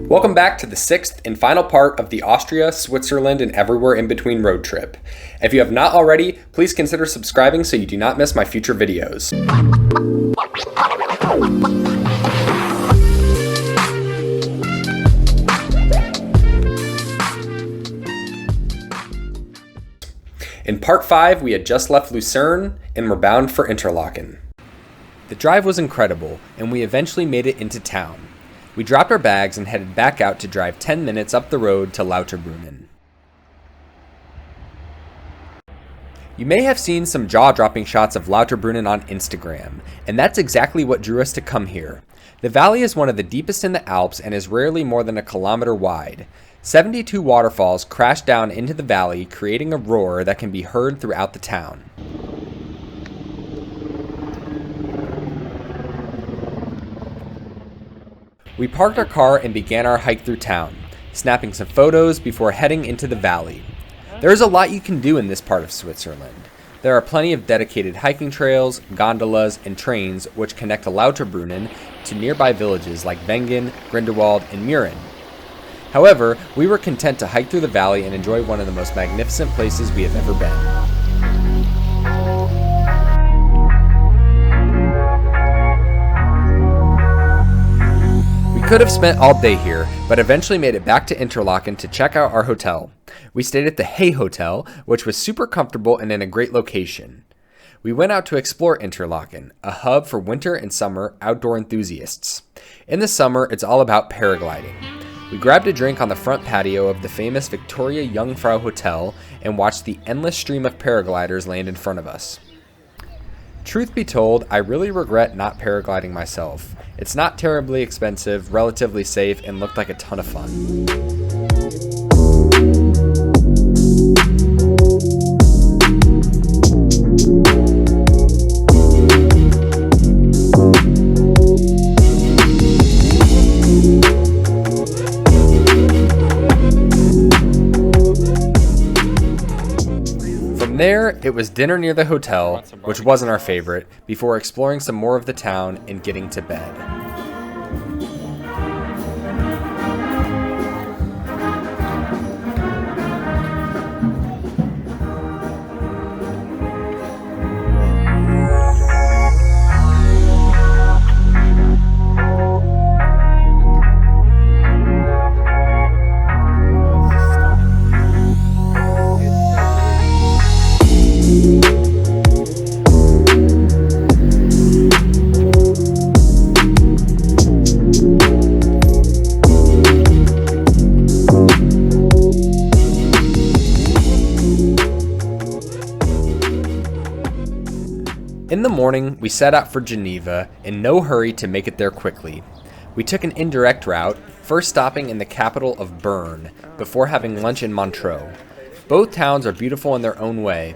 Welcome back to the sixth and final part of the Austria, Switzerland, and everywhere in between road trip. If you have not already, please consider subscribing so you do not miss my future videos. In part 5, we had just left Lucerne and were bound for Interlaken. The drive was incredible, and we eventually made it into town. We dropped our bags and headed back out to drive 10 minutes up the road to Lauterbrunnen. You may have seen some jaw-dropping shots of Lauterbrunnen on Instagram, and that's exactly what drew us to come here. The valley is one of the deepest in the Alps and is rarely more than a kilometer wide. 72 waterfalls crash down into the valley, creating a roar that can be heard throughout the town. We parked our car and began our hike through town, snapping some photos before heading into the valley. There is a lot you can do in this part of Switzerland. There are plenty of dedicated hiking trails, gondolas, and trains which connect Lauterbrunnen to nearby villages like Wengen, Grindelwald, and Mürren. However, we were content to hike through the valley and enjoy one of the most magnificent places we have ever been. We could have spent all day here, but eventually made it back to Interlaken to check out our hotel. We stayed at the Hay Hotel, which was super comfortable and in a great location. We went out to explore Interlaken, a hub for winter and summer outdoor enthusiasts. In the summer, it's all about paragliding. We grabbed a drink on the front patio of the famous Victoria Jungfrau Hotel and watched the endless stream of paragliders land in front of us. Truth be told, I really regret not paragliding myself. It's not terribly expensive, relatively safe, and looked like a ton of fun. From there, it was dinner near the hotel, which wasn't our favorite, before exploring some more of the town and getting to bed. In the morning, we set out for Geneva, in no hurry to make it there quickly. We took an indirect route, first stopping in the capital of Bern, before having lunch in Montreux. Both towns are beautiful in their own way.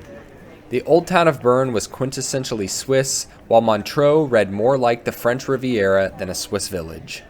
The old town of Bern was quintessentially Swiss, while Montreux read more like the French Riviera than a Swiss village.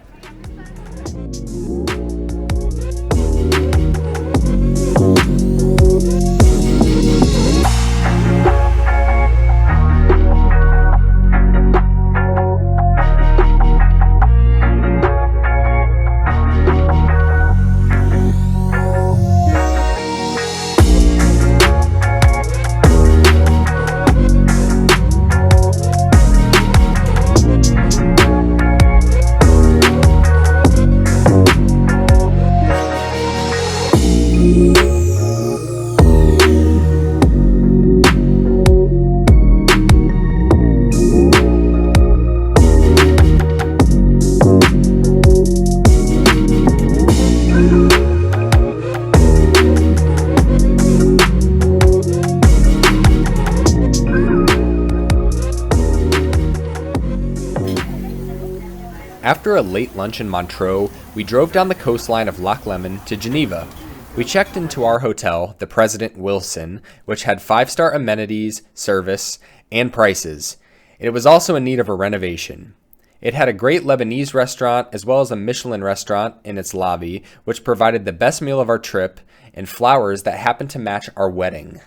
After a late lunch in Montreux, we drove down the coastline of Loch Lomond to Geneva. We checked into our hotel, the President Wilson, which had 5-star amenities, service, and prices. It was also in need of a renovation. It had a great Lebanese restaurant as well as a Michelin restaurant in its lobby, which provided the best meal of our trip and flowers that happened to match our wedding.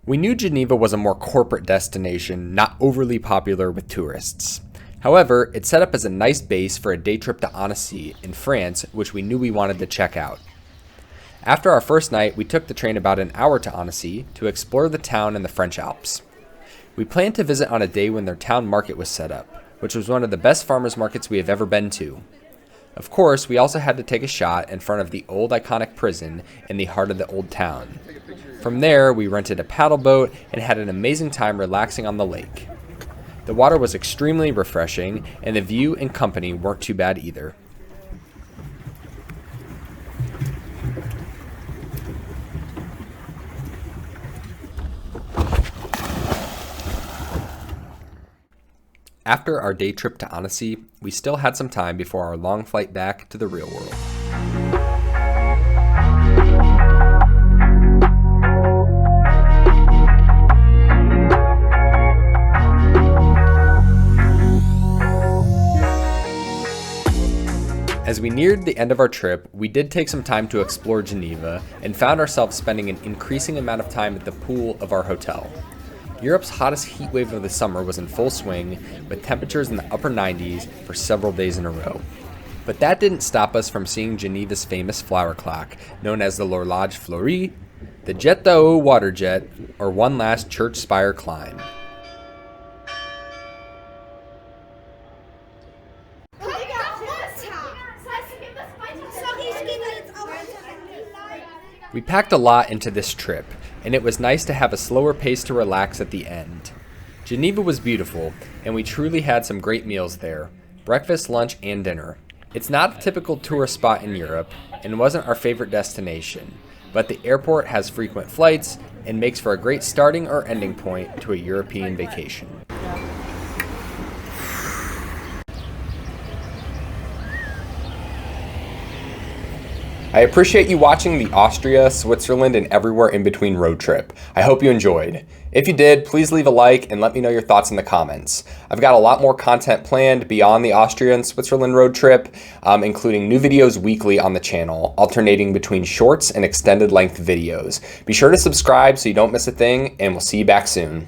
We knew Geneva was a more corporate destination, not overly popular with tourists. However, it set up as a nice base for a day trip to Annecy in France, which we knew we wanted to check out. After our first night, we took the train about an hour to Annecy to explore the town and the French Alps. We planned to visit on a day when their town market was set up, which was one of the best farmers markets we have ever been to. Of course, we also had to take a shot in front of the old iconic prison in the heart of the old town. From there, we rented a paddle boat and had an amazing time relaxing on the lake. The water was extremely refreshing, and the view and company weren't too bad either. After our day trip to Annecy, we still had some time before our long flight back to the real world. As we neared the end of our trip, we did take some time to explore Geneva and found ourselves spending an increasing amount of time at the pool of our hotel. Europe's hottest heat wave of the summer was in full swing, with temperatures in the upper 90s for several days in a row. But that didn't stop us from seeing Geneva's famous flower clock, known as the l'horloge fleurie, the jet d'eau water jet, or one last church spire climb. We packed a lot into this trip, and it was nice to have a slower pace to relax at the end. Geneva was beautiful, and we truly had some great meals there, breakfast, lunch, and dinner. It's not a typical tourist spot in Europe, and wasn't our favorite destination, but the airport has frequent flights and makes for a great starting or ending point to a European vacation. I appreciate you watching the Austria, Switzerland, and everywhere in between road trip. I hope you enjoyed. If you did, please leave a like and let me know your thoughts in the comments. I've got a lot more content planned beyond the Austria and Switzerland road trip, including new videos weekly on the channel, alternating between shorts and extended length videos. Be sure to subscribe so you don't miss a thing, and we'll see you back soon.